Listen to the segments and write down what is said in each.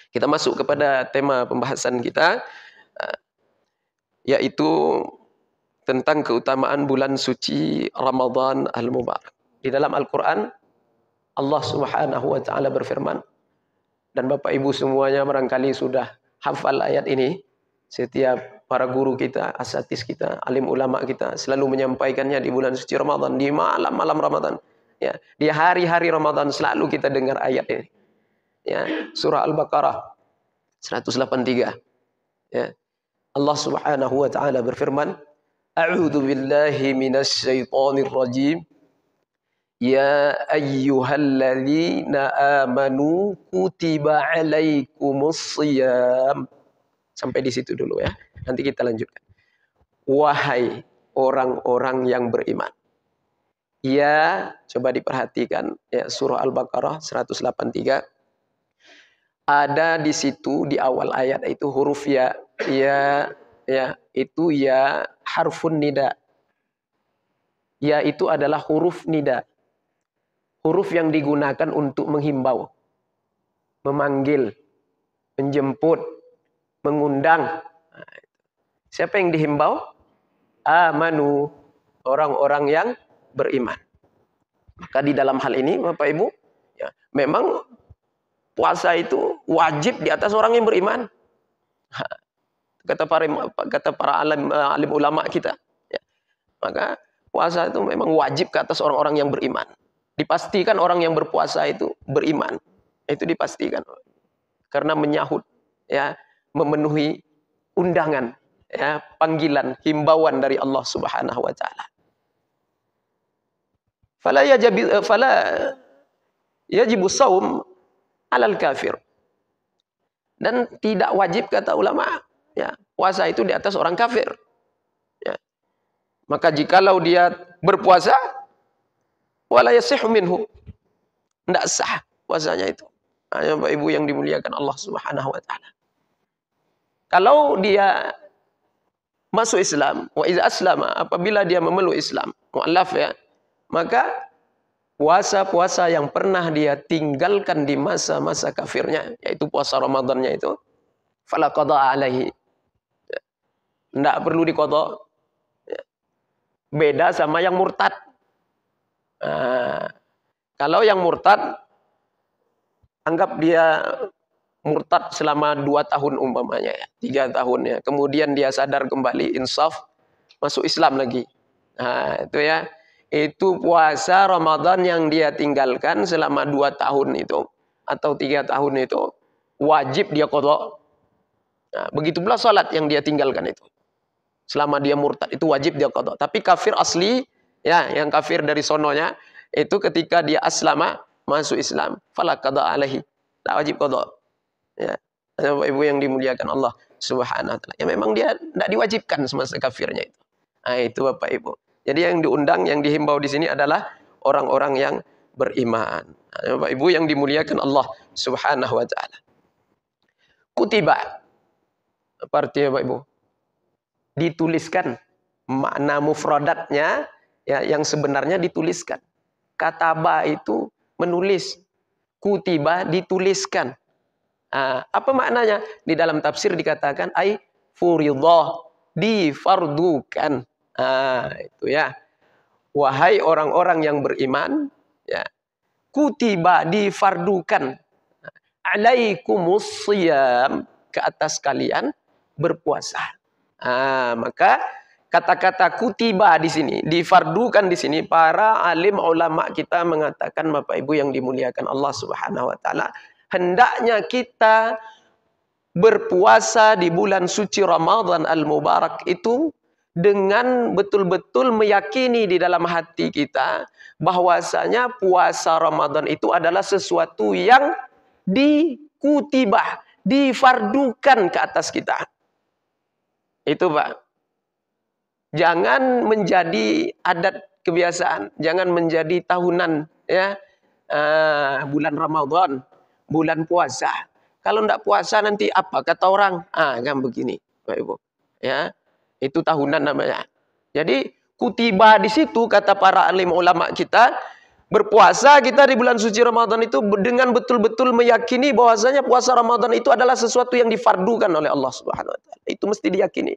Kita masuk kepada tema pembahasan kita, yaitu tentang keutamaan bulan suci Ramadan Al-Mubarak. Di dalam Al-Quran, Allah Subhanahu wa Ta'ala berfirman, dan Bapak Ibu semuanya barangkali sudah hafal ayat ini. Setiap para guru kita, asatidz kita, alim ulama kita selalu menyampaikannya di bulan suci Ramadan, di malam-malam Ramadan. Ya, di hari-hari Ramadan selalu kita dengar ayat ini. Ya, surah Al-Baqarah 183. Ya. Allah Subhanahu wa Ta'ala berfirman, A'udzu billahi minasy syaithanir rajim. Ya ayyuhalladzina amanu kutiba alaikumusshiyam. Sampai di situ dulu ya. Nanti kita lanjutkan. Wahai orang-orang yang beriman. Ya, coba diperhatikan ya, surah Al-Baqarah 183. Ada di situ di awal ayat itu huruf ya. Ya, itu ya harfun nida. Ya itu adalah huruf nida. Huruf yang digunakan untuk menghimbau, memanggil, menjemput, mengundang. Siapa yang dihimbau? Amanu, orang-orang yang beriman. Maka di dalam hal ini Bapak Ibu, ya, memang puasa itu wajib di atas orang yang beriman. Kata para alim ulama kita. Ya. Maka puasa itu memang wajib ke atas orang-orang yang beriman. Dipastikan orang yang berpuasa itu beriman. Itu dipastikan. Karena menyahut, ya, memenuhi undangan, ya, panggilan, himbauan dari Allah Subhanahu wa Ta'ala. Fala yajibu shaum alal kafir. Dan tidak wajib kata ulama, ya, puasa itu di atas orang kafir. Ya. Maka jikalau dia berpuasa, wala yasihhu minhu, tidak sah puasanya itu. Hanya Bapak Ibu yang dimuliakan Allah Subhanahu wa Ta'ala. Kalau dia masuk Islam, wa iza aslama, apabila dia memeluk Islam, mu'allaf ya, maka puasa-puasa yang pernah dia tinggalkan di masa-masa kafirnya, yaitu puasa Ramadannya itu, fala qada alaihi. Tidak perlu diqada. Beda sama yang murtad. Kalau yang murtad, anggap dia murtad selama 2 tahun umpamanya, ya, 3 tahun ya. Kemudian dia sadar kembali, insaf, masuk Islam lagi. Nah, itu ya. Itu puasa Ramadan yang dia tinggalkan selama 2 tahun itu atau 3 tahun itu wajib dia qada. Nah, begitu pula salat yang dia tinggalkan itu. Selama dia murtad itu wajib dia qada. Tapi kafir asli, ya, yang kafir dari sononya itu ketika dia aslama, masuk Islam, fala qada alaihi. Tak wajib qada. Ya. Bapak Ibu yang dimuliakan Allah Subhanahu wa Ta'ala. Ya memang dia tidak diwajibkan semasa kafirnya itu. Nah, itu Bapak Ibu. Jadi yang diundang, yang dihimbau di sini adalah orang-orang yang beriman. Nah, Bapak Ibu yang dimuliakan Allah Subhanahu wa Ta'ala. Kutiba. Apa artinya Bapak Ibu? Dituliskan. Makna mufradatnya, ya, yang sebenarnya dituliskan. Kataba itu menulis. Kutiba dituliskan. Apa maknanya? Di dalam tafsir dikatakan ai furidhah, difardukan. Itu ya. Wahai orang-orang yang beriman, ya, kutiba difardukan alaikumusshiyam, ke atas kalian berpuasa. Maka kata-kata kutiba di sini, difardukan di sini, para alim ulama kita mengatakan, Bapak Ibu yang dimuliakan Allah Subhanahu wa Ta'ala, hendaknya kita berpuasa di bulan suci Ramadan Al-Mubarak itu dengan betul-betul meyakini di dalam hati kita bahwasanya puasa Ramadan itu adalah sesuatu yang dikutibah, difardukan ke atas kita. Itu Pak. Jangan menjadi adat kebiasaan, jangan menjadi tahunan, ya. Bulan Ramadan, bulan puasa. Kalau tidak puasa nanti apa kata orang? Kan begini, Pak Ibu. Ya. Itu tahunan namanya. Jadi kutiba di situ kata para alim ulama kita, Berpuasa kita di bulan suci Ramadan itu dengan betul-betul meyakini bahwasanya puasa Ramadan itu adalah sesuatu yang difardukan oleh Allah Subhanahu wa taala. Itu mesti diyakini.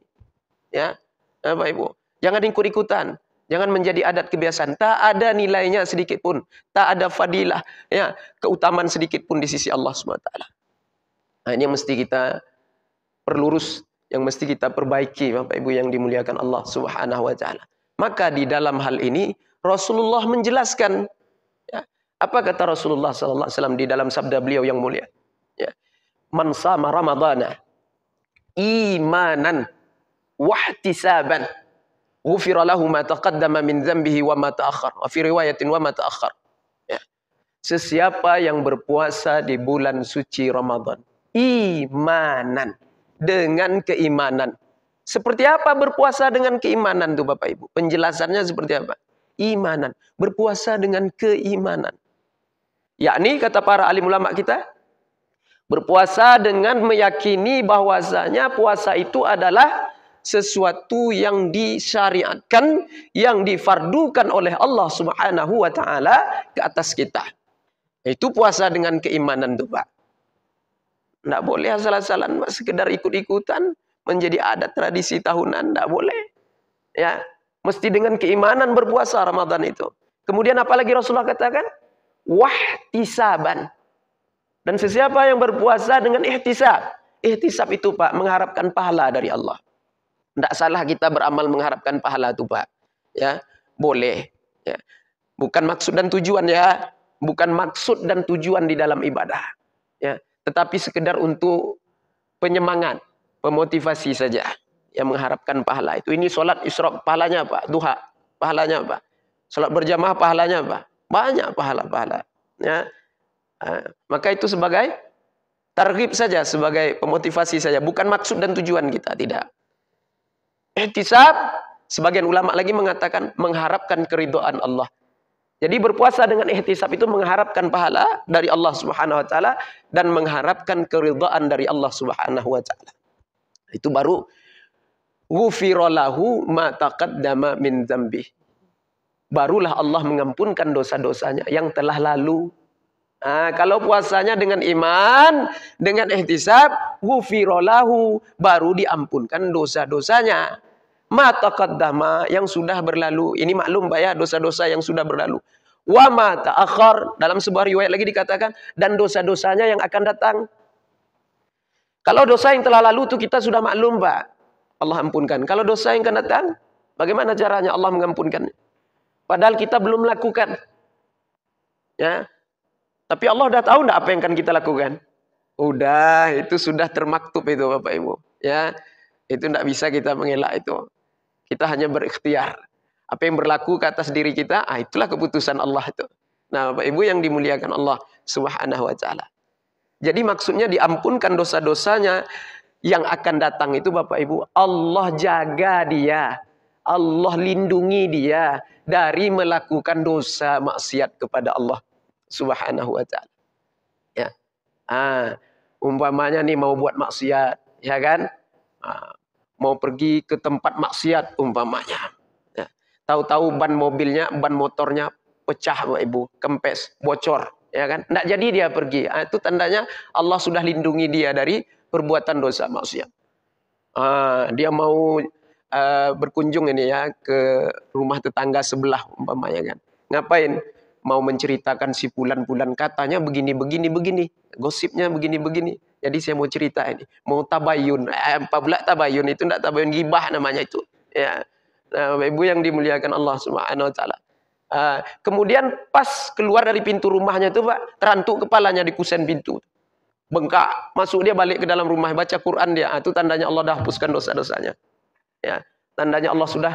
Ya. Bapak Ibu, jangan ikut-ikutan. Jangan menjadi adat kebiasaan. Tak ada nilainya sedikit pun. Tak ada fadilah, ya, keutamaan sedikit pun di sisi Allah Subhanahu wa taala. Nah, ini yang mesti kita perlurus, yang mesti kita perbaiki, Bapak Ibu yang dimuliakan Allah Subhanahu wa taala. Maka di dalam hal ini Rasulullah menjelaskan, ya, apa kata Rasulullah sallallahu alaihi wasallam di dalam sabda beliau yang mulia? Ya. Man shama ramadhana imanan wahtisaban ghufira lahu ma taqaddama min dzambihi wa ma ta'akhkhar. Wa fi riwayatin wa ma ta'akhkhar. Ya. Sesiapa yang berpuasa di bulan suci Ramadan imanan, dengan keimanan. Seperti apa berpuasa dengan keimanan tuh Bapak Ibu? Penjelasannya seperti apa? Imanan, berpuasa dengan keimanan. Yakni kata para alim ulama kita, berpuasa dengan meyakini bahwasanya puasa itu adalah sesuatu yang disyariatkan, yang difardukan oleh Allah Subhanahu wa taala ke atas kita. Itu puasa dengan keimanan tuh Pak. Tidak boleh asal-asalan sekedar ikut-ikutan menjadi adat tradisi tahunan, tidak boleh. Ya, mesti dengan keimanan berpuasa Ramadan itu. Kemudian apalagi Rasulullah katakan? Wahtisaban. Dan sesiapa yang berpuasa dengan ihtisab. Ihtisab itu Pak, mengharapkan pahala dari Allah. Tidak salah kita beramal mengharapkan pahala itu Pak. Ya, boleh. Ya. Bukan maksud dan tujuan ya. Bukan maksud dan tujuan di dalam ibadah. Ya. Tetapi sekedar untuk penyemangat, pemotivasi saja. Yang mengharapkan pahala itu. Ini sholat isyraq, pahalanya apa? Duha, pahalanya apa? Sholat berjamaah, pahalanya apa? Banyak pahala-pahala. Ya. Maka itu sebagai targhib saja, sebagai pemotivasi saja. Bukan maksud dan tujuan kita, tidak. Ihtisab, sebagian ulama lagi mengatakan mengharapkan keridhaan Allah. Jadi berpuasa dengan ihtisab itu mengharapkan pahala dari Allah Subhanahu wa taala dan mengharapkan keridhaan dari Allah Subhanahu wa taala. Itu baru ghufira lahu ma taqaddama min dzambi. Barulah Allah mengampunkan dosa-dosanya yang telah lalu. Nah, kalau puasanya dengan iman, dengan ihtisab, ghufira lahu, baru diampunkan dosa-dosanya. Ma taqaddama, yang sudah berlalu. Ini maklum Pak ya, dosa-dosa yang sudah berlalu. Wa ma ta'akhkhar, dalam sebuah riwayat lagi dikatakan, dan dosa-dosanya yang akan datang. Kalau dosa yang telah lalu itu kita sudah maklum Pak, Allah ampunkan. Kalau dosa yang akan datang, bagaimana caranya Allah mengampunkan? Padahal kita belum melakukan. Ya. Tapi Allah udah tahu enggak apa yang akan kita lakukan? Udah, itu sudah termaktub itu Bapak Ibu. Ya. Itu enggak bisa kita mengelak itu. Kita hanya berikhtiar. Apa yang berlaku ke atas diri kita, itulah keputusan Allah itu. Nah, Bapak Ibu yang dimuliakan Allah Subhanahu wa taala. Jadi maksudnya diampunkan dosa-dosanya yang akan datang itu Bapak Ibu, Allah jaga dia. Allah lindungi dia dari melakukan dosa maksiat kepada Allah Subhanahu wa taala. Ya. Umpamanya nih mau buat maksiat, ya kan? Mau pergi ke tempat maksiat umpamanya. Ya. Tahu-tahu ban mobilnya, ban motornya pecah Bapak Ibu, kempes, bocor, ya kan? Nggak jadi dia pergi. Itu tandanya Allah sudah lindungi dia dari perbuatan dosa maksiat. Dia mau berkunjung ini ya ke rumah tetangga sebelah umpamanya kan. Ngapain? Mau menceritakan si Fulan-Fulan katanya begini. Gosipnya begini. Jadi saya mau cerita ini. Mau tabayun. Apa pula tabayun? Itu enggak tabayun, gibah namanya itu. Ya. Nah, Ibu yang dimuliakan Allah Subhanahu wa taala. Kemudian pas keluar dari pintu rumahnya itu Pak, terantuk kepalanya di kusen pintu. Bengkak, masuk dia balik ke dalam rumah, baca Quran dia. Itu tandanya Allah dah hapuskan dosa-dosanya. Ya, tandanya Allah sudah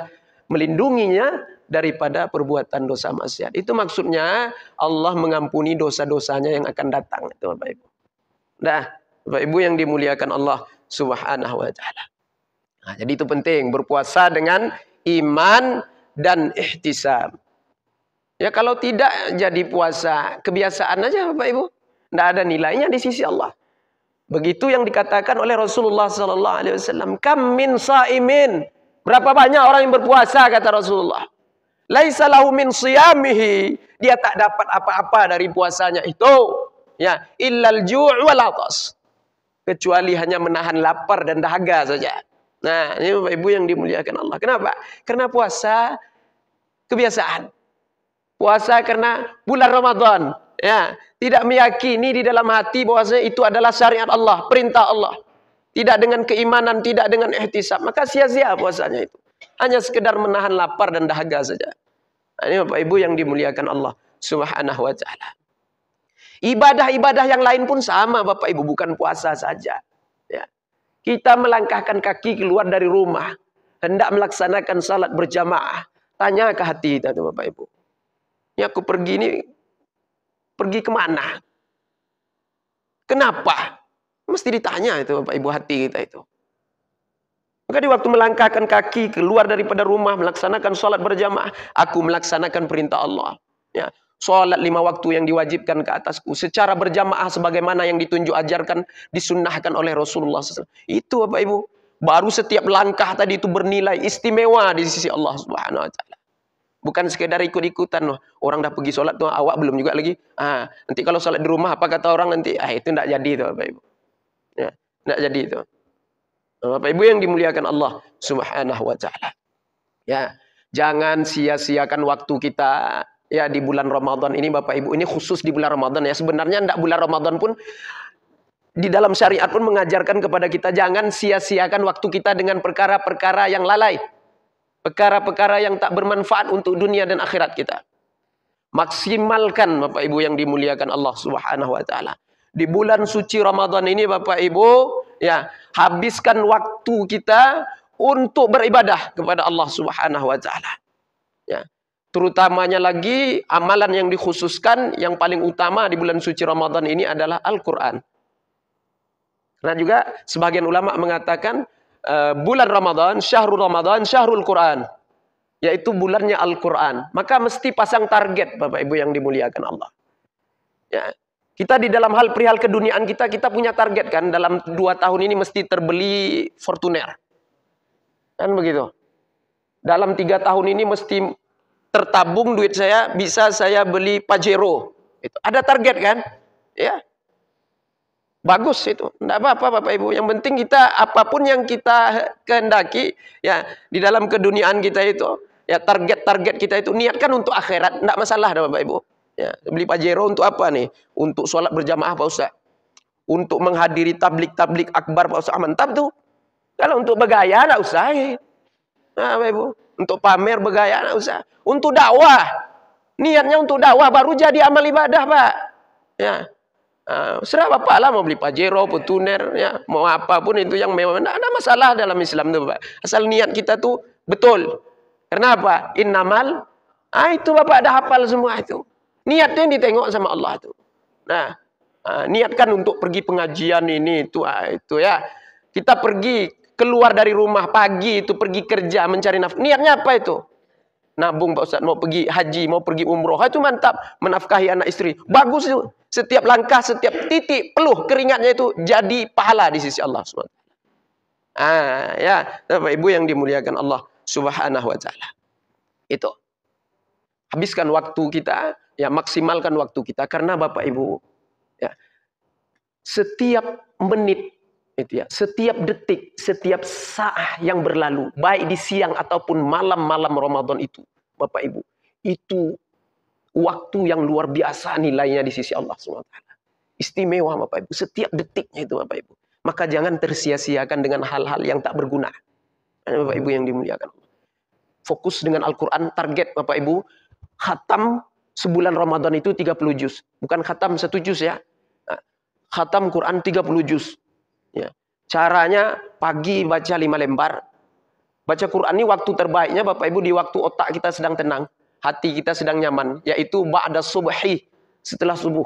melindunginya daripada perbuatan dosa maksiat. Itu maksudnya Allah mengampuni dosa-dosanya yang akan datang itu Bapak Ibu. Nah, Bapak Ibu yang dimuliakan Allah Subhanahu wa taala. Nah, jadi itu penting berpuasa dengan iman dan ihtisab. Ya kalau tidak jadi puasa kebiasaan aja Bapak Ibu, tidak ada nilainya di sisi Allah. Begitu yang dikatakan oleh Rasulullah sallallahu alaihi wasallam, kam min shaimin. Berapa banyak orang yang berpuasa kata Rasulullah. Laisa lahu min siyamihi. dia tak dapat apa-apa dari puasanya itu. Ya, illal ju' wal atas. Kecuali hanya menahan lapar dan dahaga saja. Nah, ini Bapak Ibu yang dimuliakan Allah. Kenapa? Karena puasa kebiasaan. Puasa karena bulan Ramadan. Ya, tidak meyakini di dalam hati bahwasanya itu adalah syariat Allah, perintah Allah. Tidak dengan keimanan, tidak dengan ihtisab, maka sia-sia puasanya itu. Hanya sekedar menahan lapar dan dahaga saja. Nah, ini Bapak Ibu yang dimuliakan Allah Subhanahu wa taala. Ibadah-ibadah yang lain pun sama Bapak Ibu, bukan puasa saja. Ya. Kita melangkahkan kaki keluar dari rumah, hendak melaksanakan salat berjamaah. Tanya ke hati kita tuh Bapak Ibu. Ini aku pergi kemana? Kenapa? Mesti ditanya itu Bapak Ibu hati kita itu. Maka di waktu melangkahkan kaki keluar daripada rumah melaksanakan sholat berjamaah, aku melaksanakan perintah Allah. Ya, sholat 5 waktu yang diwajibkan ke atasku secara berjamaah sebagaimana yang ditunjuk ajarkan, disunnahkan oleh Rasulullah SAW. Itu Bapak Ibu. Baru setiap langkah tadi itu bernilai istimewa di sisi Allah Subhanahu Wa Taala. Bukan sekedar ikut-ikutan. Orang dah pergi sholat tuh, awak belum juga lagi. Nanti kalau sholat di rumah apa kata orang nanti? Itu tidak jadi tuh Bapak Ibu. Ya, tidak jadi itu. Bapak Ibu yang dimuliakan Allah Subhanahu wa taala. Ya, jangan sia-siakan waktu kita ya di bulan Ramadan ini Bapak Ibu. Ini khusus di bulan Ramadan ya. Sebenarnya tidak bulan Ramadan pun di dalam syariat pun mengajarkan kepada kita jangan sia-siakan waktu kita dengan perkara-perkara yang lalai. Perkara-perkara yang tak bermanfaat untuk dunia dan akhirat kita. Maksimalkan Bapak Ibu yang dimuliakan Allah Subhanahu wa taala. Di bulan suci Ramadan ini Bapak Ibu, ya, habiskan waktu kita untuk beribadah kepada Allah Subhanahu wa taala. Ya. Terutamanya lagi amalan yang dikhususkan yang paling utama di bulan suci Ramadan ini adalah Al-Qur'an. Karena juga sebagian ulama mengatakan bulan Ramadan, syahrul Qur'an, yaitu bulannya Al-Qur'an. Maka mesti pasang target Bapak Ibu yang dimuliakan Allah. Ya. Kita di dalam hal perihal keduniaan kita punya target kan. Dalam 2 tahun ini mesti terbeli Fortuner. Kan begitu. Dalam 3 tahun ini mesti tertabung duit saya, bisa saya beli Pajero. Itu ada target kan? Ya. Bagus itu. Tidak apa-apa Bapak Ibu. Yang penting kita apapun yang kita kehendaki ya di dalam keduniaan kita itu, ya target-target kita itu niatkan untuk akhirat, tidak masalah Bapak Ibu. Ya, beli Pajero untuk apa nih? Untuk sholat berjamaah Pak Ustaz. Untuk menghadiri tablik akbar Pak Ustaz. Mantap tuh. Kalau untuk bergaya enggak usah. Nah, Bapak Ibu, untuk pamer bergaya enggak usah. Untuk dakwah. Niatnya untuk dakwah baru jadi amal ibadah, Pak. Ya. Serah Bapak lah mau beli Pajero, Fortuner, ya, mau apapun itu yang mewah. Enggak ada masalah dalam Islam tuh, Pak. Asal niat kita tuh betul. Karena apa? Innamal. Itu Bapak ada hafal semua itu. Niatnya yang ditengok sama Allah itu. Nah, niatkan untuk pergi pengajian ini itu ya. Kita pergi keluar dari rumah pagi itu pergi kerja mencari nafkah. Niatnya apa itu? Nabung Pak Ustaz, mau pergi haji, mau pergi umroh. Itu mantap, menafkahi anak istri. Bagus itu. Setiap langkah, setiap titik peluh keringatnya itu jadi pahala di sisi Allah SWT. Ya, Bapak Ibu yang dimuliakan Allah Subhanahu wa taala. Itu. Habiskan waktu kita, ya maksimalkan waktu kita karena Bapak Ibu, ya setiap menit itu ya, setiap detik, setiap saat yang berlalu, baik di siang ataupun malam-malam Ramadan itu, Bapak Ibu, itu waktu yang luar biasa nilainya di sisi Allah SWT. Istimewa Bapak Ibu, setiap detiknya itu Bapak Ibu. Maka jangan tersia-siakan dengan hal-hal yang tak berguna. Bapak Ibu yang dimuliakan. Fokus dengan Al-Quran, target Bapak Ibu, khatam sebulan Ramadan itu 30 juz. Bukan khatam 1 juz ya. Khatam Quran 30 juz. Ya. Caranya pagi baca 5 lembar. Baca Quran ini waktu terbaiknya Bapak Ibu di waktu otak kita sedang tenang. Hati kita sedang nyaman. Yaitu ba'da subhi. Setelah subuh.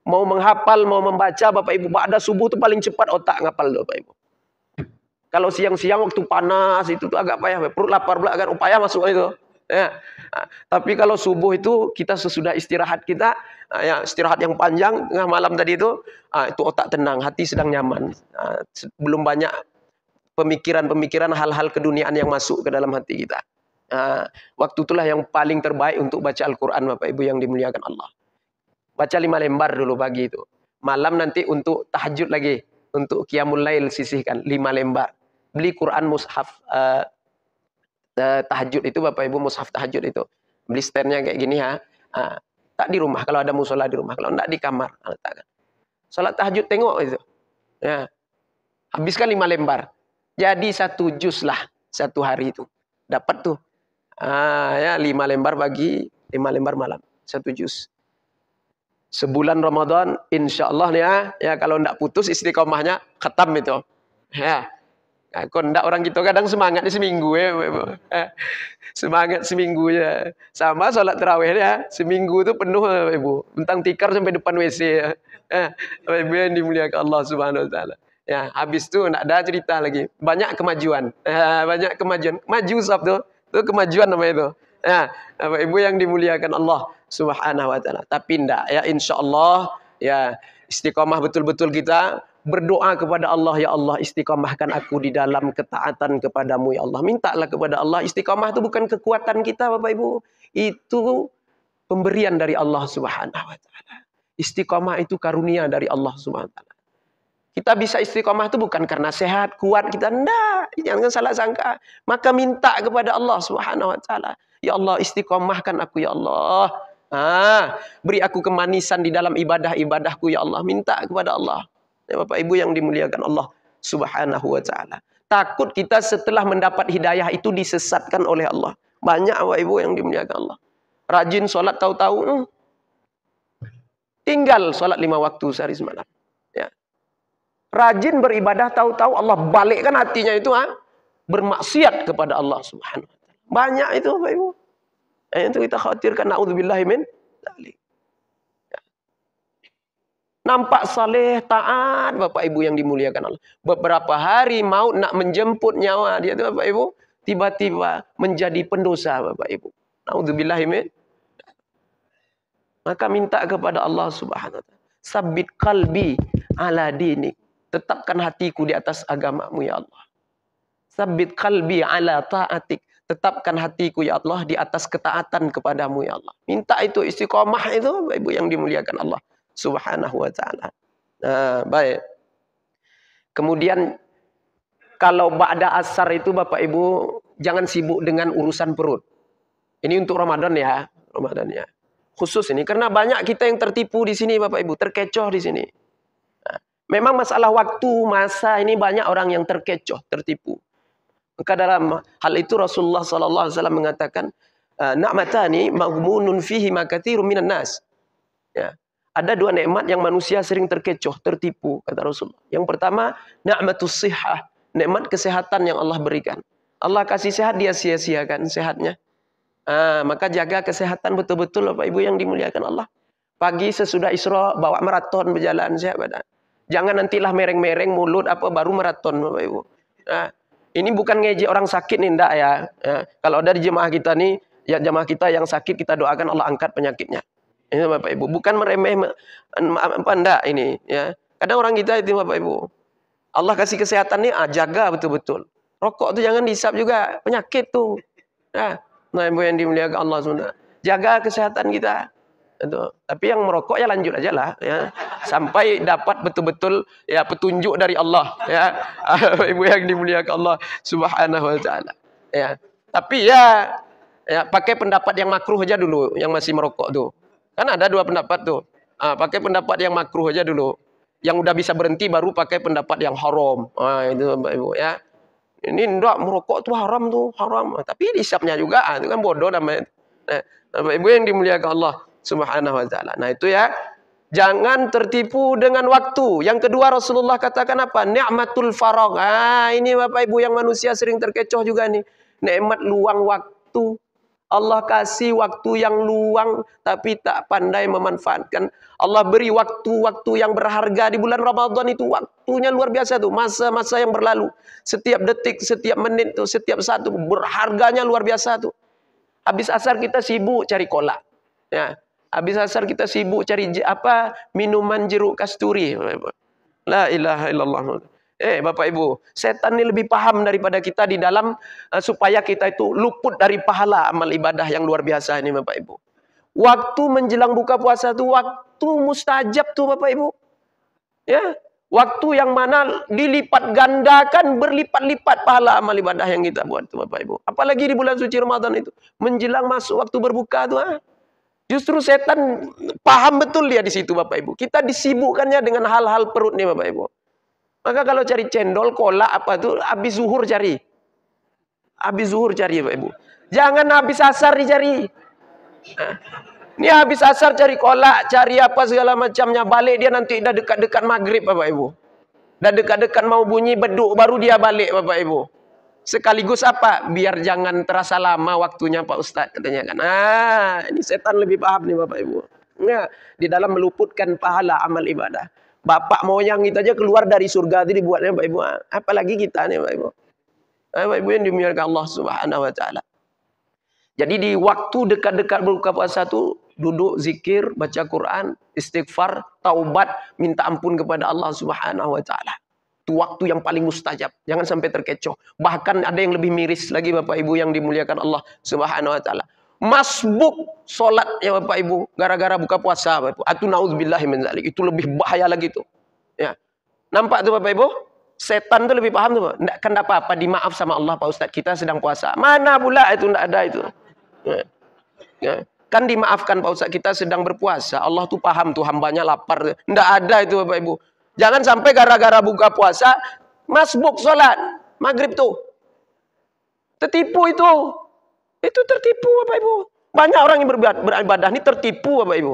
Mau menghafal, mau membaca Bapak Ibu. Ba'da subuh itu paling cepat otak ngapal Bapak Ibu. Kalau siang-siang waktu panas itu tuh agak payah. Perut lapar pula kan. Upaya masuk itu. Ya. Tapi kalau subuh itu kita sesudah istirahat kita, ya, istirahat yang panjang tengah malam tadi itu otak tenang, hati sedang nyaman, belum banyak pemikiran-pemikiran hal-hal keduniaan yang masuk ke dalam hati kita. Waktu itulah yang paling terbaik untuk baca Al-Quran, Bapak Ibu yang dimuliakan Allah. Baca 5 lembar dulu pagi itu. Malam nanti untuk tahajud lagi. Untuk qiyamul lail sisihkan 5 lembar. Beli Quran mushaf tahajud itu, Bapak Ibu, mushaf tahajud itu. Beli standnya kayak gini ya. Tak di rumah, kalau ada musola di rumah. Kalau enggak di kamar. Salat tahajud tengok itu. Ya. Habiskan 5 lembar. Jadi 1 juz lah satu hari itu. Dapat tuh. Ya 5 lembar pagi, 5 lembar malam. 1 juz. Sebulan Ramadan, insya Allah ya kalau enggak putus istiqomahnya, khatam itu. Ya. Nah, kalau enggak orang kita kadang semangatnya seminggu ya. Semangat seminggu ya. Sama sholat tarawihnya, seminggu itu penuh Ibu. Bentang tikar sampai depan WC ya. Ibu yang dimuliakan Allah Subhanahu wa taala. Ya, habis itu enggak ada cerita lagi. Banyak kemajuan. Banyak kemajuan. Maju sab tuh. Itu kemajuan namanya itu. Ya, Bapak Ibu yang dimuliakan Allah Subhanahu wa taala. Tapi enggak ya, insyaallah ya istiqomah betul-betul kita berdoa kepada Allah, ya Allah istiqomahkan aku di dalam ketaatan kepadamu ya Allah. Mintalah kepada Allah. Istiqomah itu bukan kekuatan kita Bapak Ibu. Itu pemberian dari Allah Subhanahu wa taala. Istiqomah itu karunia dari Allah Subhanahu wa taala. Kita bisa istiqomah itu bukan karena sehat, kuat kita. Enggak, jangan salah sangka. Maka minta kepada Allah Subhanahu wa taala. Ya Allah istiqomahkan aku ya Allah. Beri aku kemanisan di dalam ibadah-ibadahku ya Allah. Minta kepada Allah. Ya, Bapak Ibu yang dimuliakan Allah Subhanahu wa taala. Takut kita setelah mendapat hidayah itu disesatkan oleh Allah. Banyak Bapak Ibu yang dimuliakan Allah. Rajin sholat tahu-tahu tinggal sholat 5 waktu sehari semalam. Ya. Rajin beribadah tahu-tahu Allah balikkan hatinya itu bermaksiat kepada Allah Subhanahu wa taala. Banyak itu Bapak Ibu. Itu kita khawatirkan, naudzubillahi min dzalik. Nampak saleh, taat, Bapak Ibu yang dimuliakan Allah. Beberapa hari maut nak menjemput nyawa dia itu Bapak Ibu, tiba-tiba menjadi pendosa Bapak Ibu. Naudzubillahi min. Maka minta kepada Allah Subhanahu wa taala, sabbit qalbi ala dinik. Tetapkan hatiku di atas agamamu ya Allah. Sabbit qalbi ala ta'atik. Tetapkan hatiku ya Allah di atas ketaatan kepadamu ya Allah. Minta itu istiqomah itu Bapak Ibu yang dimuliakan Allah Subhanahu wa taala. Baik. Kemudian kalau ba'da asar itu Bapak Ibu jangan sibuk dengan urusan perut. Ini untuk Ramadan ya, Ramadan ya. Khusus ini karena banyak kita yang tertipu di sini Bapak Ibu, terkecoh di sini. Memang masalah waktu, masa ini banyak orang yang terkecoh, tertipu. Maka dalam hal itu Rasulullah sallallahu alaihi wasallam mengatakan, "Na'matani maghmunun fihi ma katsirun minan nas." Ya. Ada 2 nikmat yang manusia sering terkecoh, tertipu, kata Rasulullah. Yang pertama, ni'matus shihah, nikmat kesehatan yang Allah berikan. Allah kasih sehat, dia sia-siakan sehatnya. Maka jaga kesehatan betul-betul Bapak Ibu yang dimuliakan Allah. Pagi sesudah Isra bawa maraton berjalan sehat badan. Jangan nantilah mereng-mereng mulut baru maraton Bapak Ibu. Ini bukan ngejek orang sakit nih, enggak ya. Kalau ada di jemaah kita nih, ya jemaah kita yang sakit kita doakan Allah angkat penyakitnya. Ini Bapak Ibu, bukan meremeh enggak ini ya. Kadang orang kita itu Bapak Ibu, Allah kasih kesehatan nih, jaga betul-betul. Rokok tuh jangan dihisap juga, penyakit tuh. Nah, Ibu yang dimuliakan Allah SWT, jaga kesehatan kita. Itu. Tapi yang merokok ya lanjut aja lah ya. Sampai dapat betul-betul ya petunjuk dari Allah ya. Ibu yang dimuliakan Allah Subhanahu wa taala. Ya. Tapi ya pakai pendapat yang makruh aja dulu yang masih merokok tuh. Kan ada 2 pendapat tuh. Pakai pendapat yang makruh aja dulu. Yang udah bisa berhenti baru pakai pendapat yang haram. Itu Bapak Ibu ya. Ini enggak merokok tuh haram tuh, haram. Tapi dihisapnya juga itu kan bodoh namanya. Bapak Ibu yang dimuliakan Allah Subhanahu wa taala. Nah itu ya, jangan tertipu dengan waktu. Yang kedua Rasulullah katakan apa? Ni'matul faragh. Ini Bapak Ibu yang manusia sering terkecoh juga nih. Nikmat luang waktu. Allah kasih waktu yang luang tapi tak pandai memanfaatkan. Allah beri waktu-waktu yang berharga di bulan Ramadan itu, waktunya luar biasa tuh, masa-masa yang berlalu. Setiap detik, setiap menit tuh, setiap saat tuh berharganya luar biasa tuh. Habis asar kita sibuk cari kolak. Ya. Habis asar kita sibuk cari minuman jeruk kasturi. La ilaha illallah. Bapak Ibu, setan ini lebih paham daripada kita di dalam supaya kita itu luput dari pahala amal ibadah yang luar biasa ini Bapak Ibu. Waktu menjelang buka puasa itu waktu mustajab tuh Bapak Ibu. Ya, waktu yang mana dilipat gandakan berlipat-lipat pahala amal ibadah yang kita buat tuh Bapak Ibu. Apalagi di bulan suci Ramadan itu, menjelang masuk waktu berbuka tuh. Justru setan paham betul dia di situ Bapak Ibu. Kita disibukkannya dengan hal-hal perut nih Bapak Ibu. Maka kalau cari cendol, kolak apa tuh, habis zuhur cari. Habis zuhur cari Bapak Ibu. Jangan habis asar dicari. Ini habis asar cari kolak, cari apa segala macamnya. Balik dia nanti dah dekat-dekat maghrib Bapak Ibu. Dah dekat-dekat mau bunyi beduk baru dia balik Bapak Ibu. Sekaligus apa? Biar jangan terasa lama waktunya Pak Ustadz katanya kan. Ini setan lebih paham nih Bapak Ibu. Nah, di dalam meluputkan pahala amal ibadah. Bapak moyang kita aja keluar dari surga itu dibuatnya Bapak Ibu. Apalagi kita nih Bapak Ibu. Bapak Ibu yang dimuliakan Allah Subhanahu wa taala. Jadi di waktu dekat-dekat berbuka puasa itu duduk zikir, baca Quran, istighfar, taubat, minta ampun kepada Allah Subhanahu wa taala. Itu waktu yang paling mustajab. Jangan sampai terkecoh. Bahkan ada yang lebih miris lagi Bapak Ibu yang dimuliakan Allah Subhanahu wa taala. Masbuk solat ya Bapak Ibu gara-gara buka puasa Bapak Ibu. Atu naudzubillahi min dzalik. Itu lebih bahaya lagi tuh. Ya. Nampak tuh Bapak Ibu? Setan tuh lebih paham tuh. Enggak kan apa-apa dimaaf sama Allah Pak Ustadz kita sedang puasa. Mana pula itu enggak ada itu. Ya. Kan dimaafkan Pak Ustadz kita sedang berpuasa. Allah tuh paham tuh hambanya lapar. Enggak ada itu Bapak Ibu. Jangan sampai gara-gara buka puasa masbuk solat maghrib tuh. Tertipu itu. Itu tertipu Bapak Ibu. Banyak orang yang beribadah ini tertipu Bapak Ibu.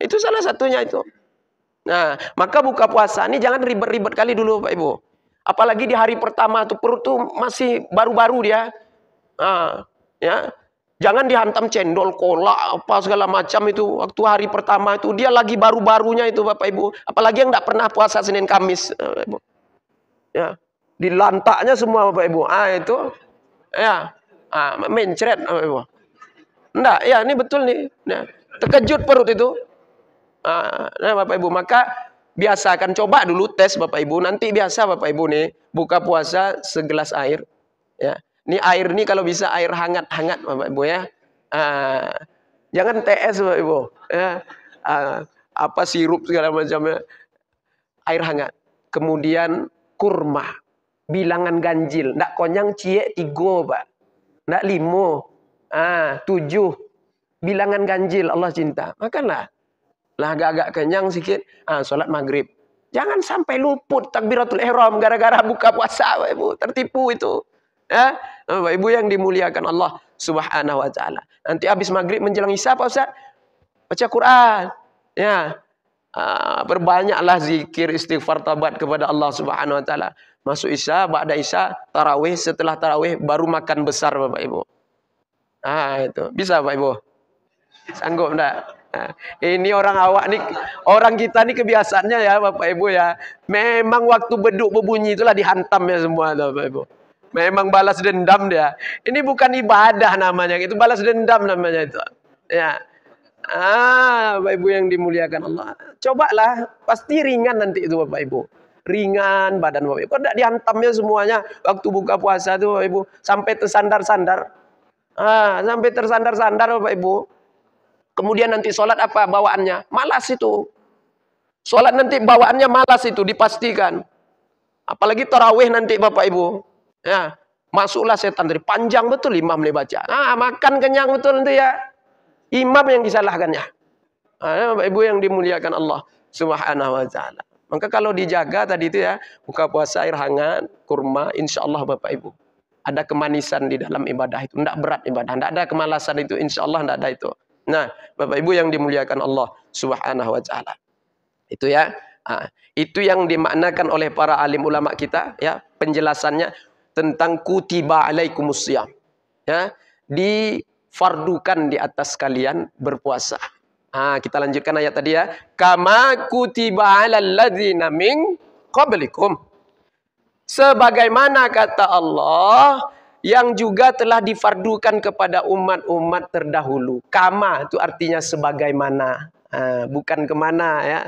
Itu salah satunya itu. Nah, maka buka puasa ini jangan ribet-ribet kali dulu Bapak Ibu. Apalagi di hari pertama tuh perut tuh masih baru-baru dia. Ya. Jangan dihantam cendol, kolak, apa segala macam itu. Waktu hari pertama itu dia lagi baru-barunya itu Bapak Ibu. Apalagi yang tidak pernah puasa Senin Kamis. Bapak Ibu. Ya. Dilantaknya semua Bapak Ibu. Itu. Ya. Mencret Bapak Ibu. Enggak, ya ini betul nih. Nah, terkejut perut itu. Nah Bapak Ibu, maka biasakan coba dulu tes Bapak Ibu. Nanti biasa Bapak Ibu nih buka puasa segelas air. Ya, ini air ini kalau bisa air hangat-hangat Bapak Ibu ya. Jangan TS Bapak Ibu. Ya. Apa sirup segala macamnya. Air hangat. Kemudian kurma. Bilangan ganjil. Ndak konyang cie 3 Pak. Ndak 5. 7. Bilangan ganjil Allah cinta. Makanlah. Lah agak-agak kenyang sedikit, sholat maghrib. Jangan sampai luput takbiratul ihram gara-gara buka puasa, Bapak Ibu. Tertipu itu. Ya, Bapak Ibu yang dimuliakan Allah Subhanahu wa taala. Nanti habis maghrib menjelang isya Pak Ustaz, baca Quran. Ya. Berbanyaklah zikir, istighfar, taubat kepada Allah Subhanahu wa taala. Masuk isya, ba'da isya, tarawih, setelah tarawih baru makan besar Bapak Ibu. Itu. Bisa Bapak Ibu? Sanggup enggak? Ini orang awak nih, orang kita nih kebiasaannya ya Bapak Ibu ya. Memang waktu beduk berbunyi itulah dihantam ya semua Bapak Ibu. Memang balas dendam dia. Ini bukan ibadah namanya, itu balas dendam namanya itu. Ya. Bapak Ibu yang dimuliakan Allah. Cobalah, pasti ringan nanti itu Bapak Ibu. Ringan badan Bapak Ibu. Kok enggak dihantamnya semuanya waktu buka puasa itu Bapak Ibu sampai tersandar-sandar. Sampai tersandar-sandar Bapak Ibu. Kemudian nanti sholat apa bawaannya? Malas itu. Sholat nanti bawaannya malas itu, dipastikan. Apalagi tarawih nanti Bapak Ibu. Ya, masuklah setan tadi. Panjang betul imam nih baca. Makan kenyang betul nanti ya. Imam yang disalahkannya. Bapak Ibu yang dimuliakan Allah Subhanahu wa taala. Maka kalau dijaga tadi itu ya, buka puasa air hangat, kurma, insya Allah Bapak Ibu. Ada kemanisan di dalam ibadah itu. Tidak berat ibadah. Tidak ada kemalasan itu. Insya Allah tidak ada itu. Nah, Bapak Ibu yang dimuliakan Allah Subhanahu wa taala. Itu ya. Itu yang dimaknakan oleh para alim ulama kita ya, penjelasannya tentang kutiba alaikumusiyam. Ya, difardukan di atas kalian berpuasa. Kita lanjutkan ayat tadi ya. Kama kutiba alal ladzina min qablikum. Sebagaimana kata Allah yang juga telah difardukan kepada umat-umat terdahulu. Kama itu artinya sebagaimana, bukan kemana ya.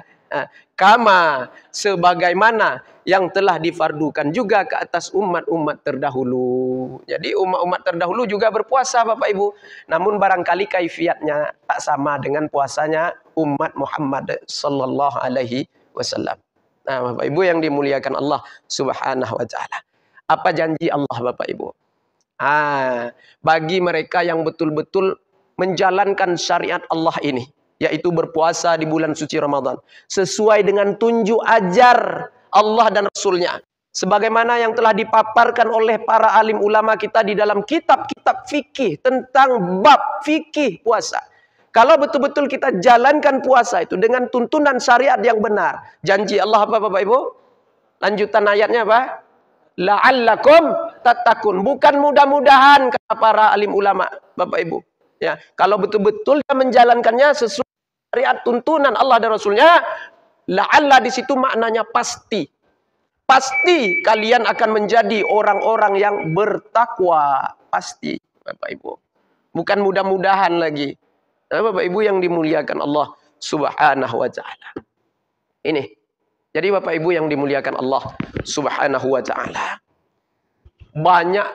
Kama, sebagaimana yang telah difardukan juga ke atas umat-umat terdahulu. Jadi umat-umat terdahulu juga berpuasa Bapak Ibu. Namun barangkali kaifiatnya tak sama dengan puasanya umat Muhammad sallallahu alaihi wasallam. Nah, Bapak Ibu yang dimuliakan Allah Subhanahu wa taala. Apa janji Allah Bapak Ibu? Bagi mereka yang betul-betul menjalankan syariat Allah ini, yaitu berpuasa di bulan suci Ramadan sesuai dengan tunjuk ajar Allah dan Rasulnya, sebagaimana yang telah dipaparkan oleh para alim ulama kita di dalam kitab-kitab fikih tentang bab fikih puasa. Kalau betul-betul kita jalankan puasa itu dengan tuntunan syariat yang benar, janji Allah apa Bapak Ibu? Lanjutan ayatnya apa? La'allakum tattaqun. Bukan mudah-mudahan kata para alim ulama Bapak Ibu. Ya, kalau betul-betul dia menjalankannya sesuai syariat tuntunan Allah dan Rasulnya, la'alla di situ maknanya pasti. Pasti kalian akan menjadi orang-orang yang bertakwa. Pasti, Bapak Ibu. Bukan mudah-mudahan lagi. Nah, Bapak Ibu yang dimuliakan Allah Subhanahu wa taala. Ini. Jadi Bapak Ibu yang dimuliakan Allah Subhanahu wa taala. Banyak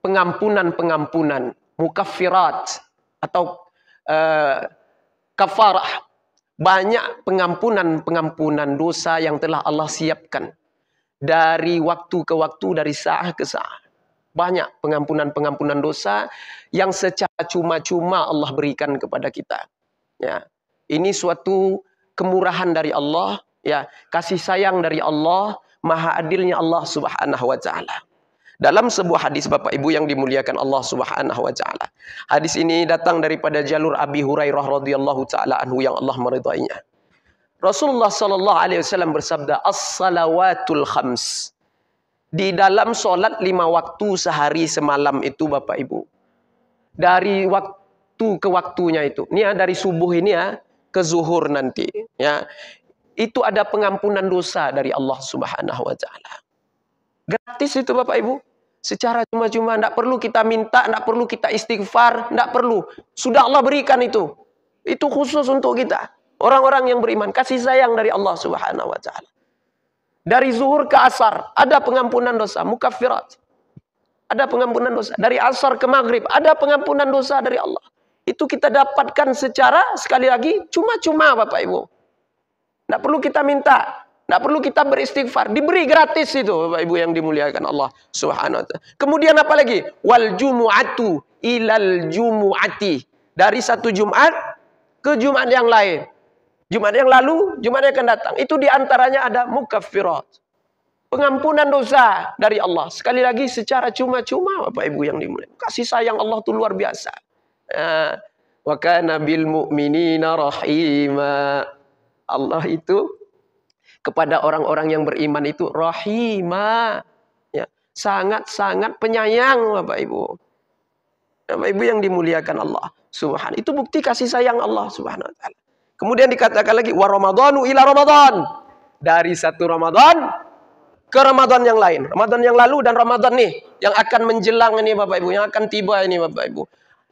pengampunan-pengampunan, mukaffirat atau kafarah. Banyak pengampunan-pengampunan dosa yang telah Allah siapkan dari waktu ke waktu, dari saat ke saat. Banyak pengampunan-pengampunan dosa yang secara cuma-cuma Allah berikan kepada kita. Ya, ini suatu kemurahan dari Allah, ya, kasih sayang dari Allah, maha adilnya Allah Subhanahu wa taala. Dalam sebuah hadis Bapak Ibu yang dimuliakan Allah Subhanahu wa taala. Hadis ini datang daripada jalur Abi Hurairah radhiyallahu taala anhu yang Allah meridainya. Rasulullah sallallahu alaihi wasallam bersabda, "As-salawatul khams." Di dalam solat 5 waktu sehari semalam itu Bapak Ibu. Dari waktu ke waktunya itu. Ini ya, dari subuh ini ya ke zuhur nanti, ya. Itu ada pengampunan dosa dari Allah Subhanahu wa taala. Gratis itu Bapak Ibu. Secara cuma-cuma, tidak perlu kita minta, tidak perlu kita istighfar, tidak perlu. Sudah Allah berikan itu. Itu khusus untuk kita. Orang-orang yang beriman, kasih sayang dari Allah Subhanahu wa taala. Dari zuhur ke asar, ada pengampunan dosa, mukaffirat. Ada pengampunan dosa. Dari asar ke maghrib, ada pengampunan dosa dari Allah. Itu kita dapatkan secara, sekali lagi, cuma-cuma Bapak Ibu. Tidak perlu kita minta. Tidak perlu kita beristighfar. Diberi gratis itu Bapak Ibu yang dimuliakan Allah Subhanahu wa taala. Kemudian apa lagi? Wal jumu'atu ilal jumu'ati. Dari satu Jumat ke Jumat yang lain. Jumat yang lalu, Jumat yang akan datang. Itu diantaranya ada mukaffirat. Pengampunan dosa dari Allah. Sekali lagi secara cuma-cuma Bapak Ibu yang dimuliakan. Kasih sayang Allah itu luar biasa. Wa kana bil mu'minina rahima. Allah itu kepada orang-orang yang beriman itu rahimah, ya, sangat-sangat penyayang Bapak Ibu. Bapak Ibu yang dimuliakan Allah Subhanahu. Itu bukti kasih sayang Allah Subhanahu wa taala. Kemudian dikatakan lagi wa ramadhanu ila ramadan. Dari satu Ramadan ke Ramadan yang lain. Ramadan yang lalu dan Ramadan nih yang akan menjelang ini Bapak Ibu, yang akan tiba ini Bapak Ibu.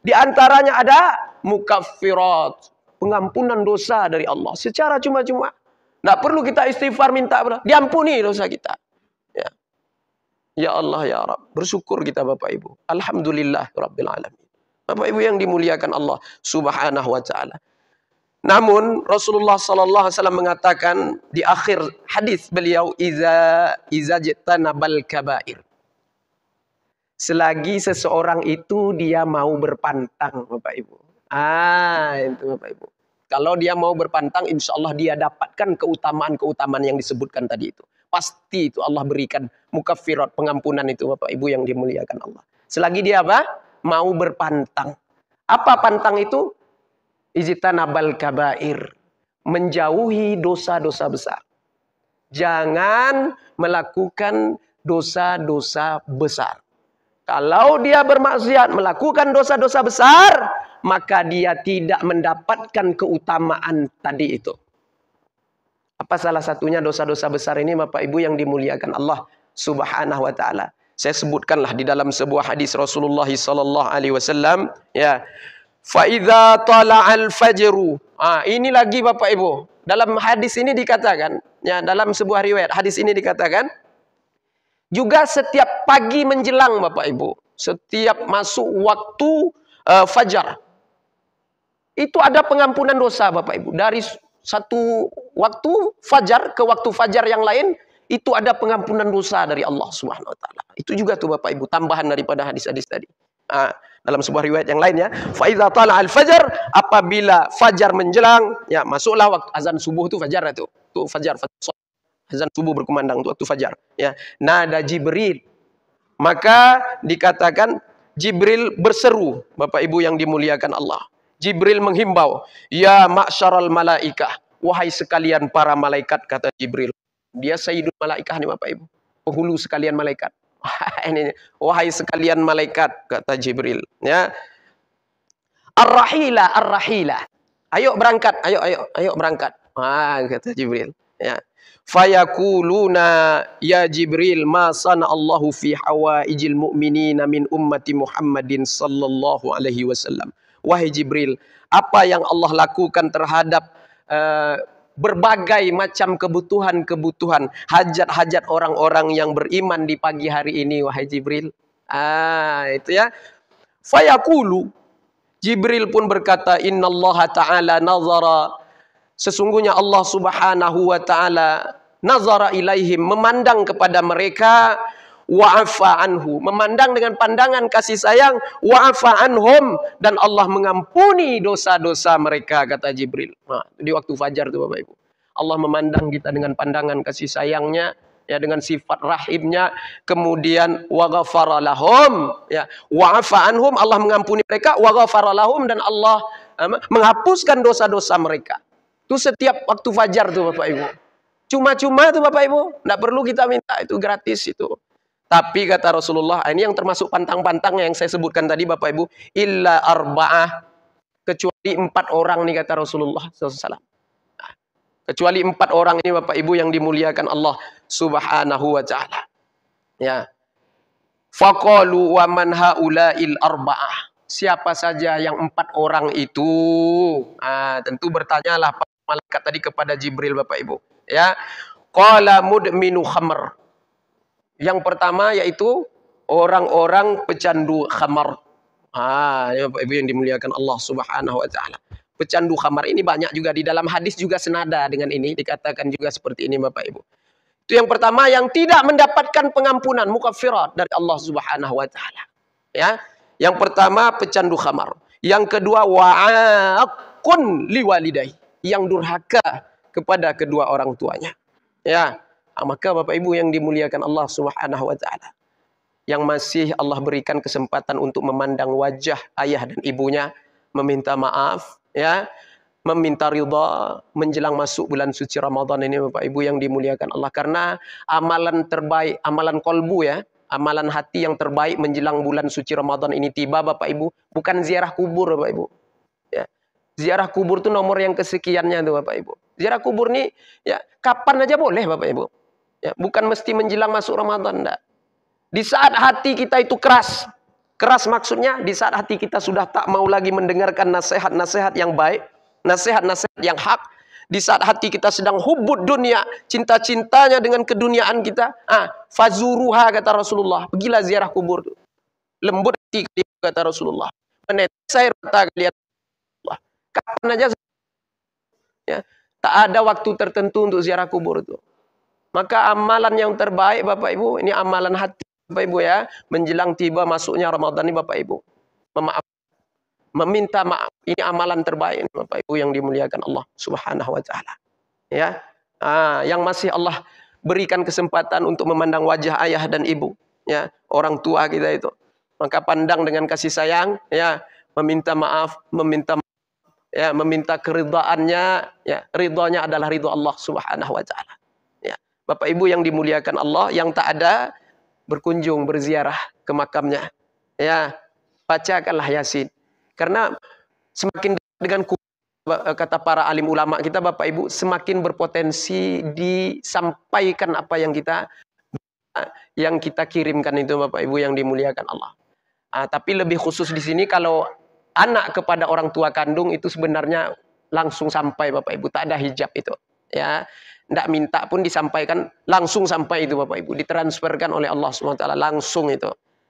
Di antaranya ada mukaffirat, pengampunan dosa dari Allah secara cuma-cuma. Tidak perlu kita istighfar minta, diampuni dosa kita. Ya. Ya Allah ya Rabb, bersyukur kita Bapak Ibu. Alhamdulillah Rabbil Alamin. Bapak Ibu yang dimuliakan Allah Subhanahu wa taala. Namun Rasulullah sallallahu alaihi wasallam mengatakan di akhir hadis beliau, iza jtanabal kabair. Selagi seseorang itu dia mau berpantang Bapak Ibu. Itu Bapak Ibu. Kalau dia mau berpantang, insya Allah dia dapatkan keutamaan-keutamaan yang disebutkan tadi itu. Pasti itu Allah berikan mukaffirat, pengampunan itu Bapak Ibu yang dimuliakan Allah. Selagi dia apa? Mau berpantang. Apa pantang itu? Ijtanabal kabair. Menjauhi dosa-dosa besar. Jangan melakukan dosa-dosa besar. Kalau dia bermaksiat melakukan dosa-dosa besar, maka dia tidak mendapatkan keutamaan tadi itu. Apa salah satunya dosa-dosa besar ini Bapak Ibu yang dimuliakan Allah Subhanahu wa taala? Saya sebutkanlah di dalam sebuah hadis Rasulullah sallallahu alaihi wasallam, ya. Fa idza tala'al fajru. Ini lagi Bapak Ibu, dalam hadis ini dikatakan, ya, dalam sebuah riwayat hadis ini dikatakan, juga setiap pagi menjelang Bapak Ibu, setiap masuk waktu fajar, itu ada pengampunan dosa Bapak Ibu. Dari satu waktu fajar ke waktu fajar yang lain, itu ada pengampunan dosa dari Allah Subhanahu wa taala. Itu juga tuh Bapak Ibu, tambahan daripada hadis-hadis tadi. Dalam sebuah riwayat yang lain ya, fa idza tala'al fajar, apabila fajar menjelang, ya masuklah waktu azan subuh itu fajar itu. Tuh fajar, azan subuh berkumandang itu waktu fajar, ya. Nada Jibril. Maka dikatakan Jibril berseru, Bapak Ibu yang dimuliakan Allah. Jibril menghimbau, ya ma'syaral malaikah, wahai sekalian para malaikat, kata Jibril. Dia sayyidul malaikah nih Bapak Ibu, penghulu sekalian malaikat. Ini, wahai sekalian malaikat, kata Jibril, ya. Ar-rahila, ar-rahila. Ayo berangkat, ayo berangkat. Kata Jibril, ya. Fayakuluna ya Jibril ma sana'allahu fi hawaijil mu'minina min ummati Muhammadin sallallahu alaihi wasallam. Wahai Jibril, apa yang Allah lakukan terhadap berbagai macam kebutuhan-kebutuhan, hajat-hajat orang-orang yang beriman di pagi hari ini, wahai Jibril. Itu ya. Fayaqulu, Jibril pun berkata, innallaha ta'ala nazara, sesungguhnya Allah Subhanahu wa taala nazara ilaihim, memandang kepada mereka, wa'afa anhu, memandang dengan pandangan kasih sayang, wa'afa anhum, dan Allah mengampuni dosa-dosa mereka, kata Jibril. Di waktu fajar tuh Bapak Ibu, Allah memandang kita dengan pandangan kasih sayangnya, ya, dengan sifat rahimnya, kemudian wa ghafara lahum, ya, wa'afa anhum, Allah mengampuni mereka, wa ghafara lahum, dan Allah menghapuskan dosa-dosa mereka. Itu setiap waktu fajar tuh Bapak Ibu. Cuma-cuma tuh Bapak Ibu, enggak perlu kita minta, itu gratis itu. Tapi kata Rasulullah, ini yang termasuk pantang-pantang yang saya sebutkan tadi Bapak Ibu, illa arba'ah, kecuali 4 orang nih kata Rasulullah SAW. Kecuali 4 orang ini Bapak Ibu yang dimuliakan Allah Subhanahu wa taala. Ya. Faqalu wa man haula'il arba'ah. Siapa saja yang 4 orang itu? Tentu bertanyalah para malaikat tadi kepada Jibril Bapak Ibu. Ya. Qala mudminu khamr. Yang pertama yaitu orang-orang pecandu khamar. Ya Bapak Ibu yang dimuliakan Allah Subhanahu wa taala. Pecandu khamar ini banyak juga di dalam hadis juga senada dengan ini, dikatakan juga seperti ini Bapak Ibu. Itu yang pertama yang tidak mendapatkan pengampunan mukaffirat dari Allah Subhanahu wa taala. Ya. Yang pertama pecandu khamar. Yang kedua wa'aqun liwalidai, yang durhaka kepada kedua orang tuanya. Ya. Maka Bapak Ibu yang dimuliakan Allah Subhanahu wa taala, yang masih Allah berikan kesempatan untuk memandang wajah ayah dan ibunya, meminta maaf, ya, meminta ridha menjelang masuk bulan suci Ramadan ini Bapak Ibu yang dimuliakan Allah. Karena amalan terbaik, amalan kolbu ya, amalan hati yang terbaik menjelang bulan suci Ramadan ini tiba Bapak Ibu, bukan ziarah kubur Bapak Ibu. Ya. Ziarah kubur itu nomor yang kesekiannya tuh Bapak Ibu. Ziarah kubur nih ya kapan aja boleh Bapak Ibu. Ya, bukan mesti menjelang masuk Ramadan, enggak. Di saat hati kita itu keras. Keras maksudnya di saat hati kita sudah tak mau lagi mendengarkan nasihat-nasihat yang baik, nasihat-nasihat yang hak. Di saat hati kita sedang hubbud dunia, cinta-cintanya dengan keduniaan kita, fazuruha kata Rasulullah, pergilah ziarah kubur. Lembut hati kata Rasulullah. Menetes air mata kalian. Kapan aja ya, tak ada waktu tertentu untuk ziarah kubur itu. Maka amalan yang terbaik Bapak Ibu, ini amalan hati Bapak Ibu ya, menjelang tiba masuknya Ramadan ini Bapak Ibu. Meminta maaf, ini amalan terbaik ini Bapak Ibu yang dimuliakan Allah Subhanahu wa taala. Ya. Yang masih Allah berikan kesempatan untuk memandang wajah ayah dan ibu, ya, orang tua kita itu. Maka pandang dengan kasih sayang, ya, meminta maaf, ya, meminta keridhaannya, ya, ridhonya adalah ridho Allah Subhanahu wa taala. Bapak Ibu yang dimuliakan Allah, yang tak ada berkunjung berziarah ke makamnya. Ya, bacakanlah Yasin. Karena semakin dengan kata para alim ulama kita Bapak Ibu, semakin berpotensi disampaikan apa yang kita kirimkan itu Bapak Ibu yang dimuliakan Allah. Tapi lebih khusus di sini kalau anak kepada orang tua kandung itu sebenarnya langsung sampai Bapak Ibu, tak ada hijab itu. Ya, tidak minta pun disampaikan langsung sampai itu Bapak Ibu, ditransferkan oleh Allah SWT langsung itu.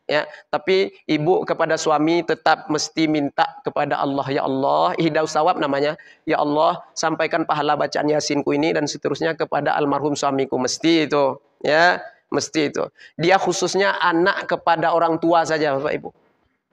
Ya, tapi ibu kepada suami tetap mesti minta kepada Allah, ya Allah, ihdaus sawab namanya, ya Allah, sampaikan pahala bacaan Yasinku ini dan seterusnya kepada almarhum suamiku, mesti itu, ya, mesti itu. Dia khususnya anak kepada orang tua saja Bapak Ibu.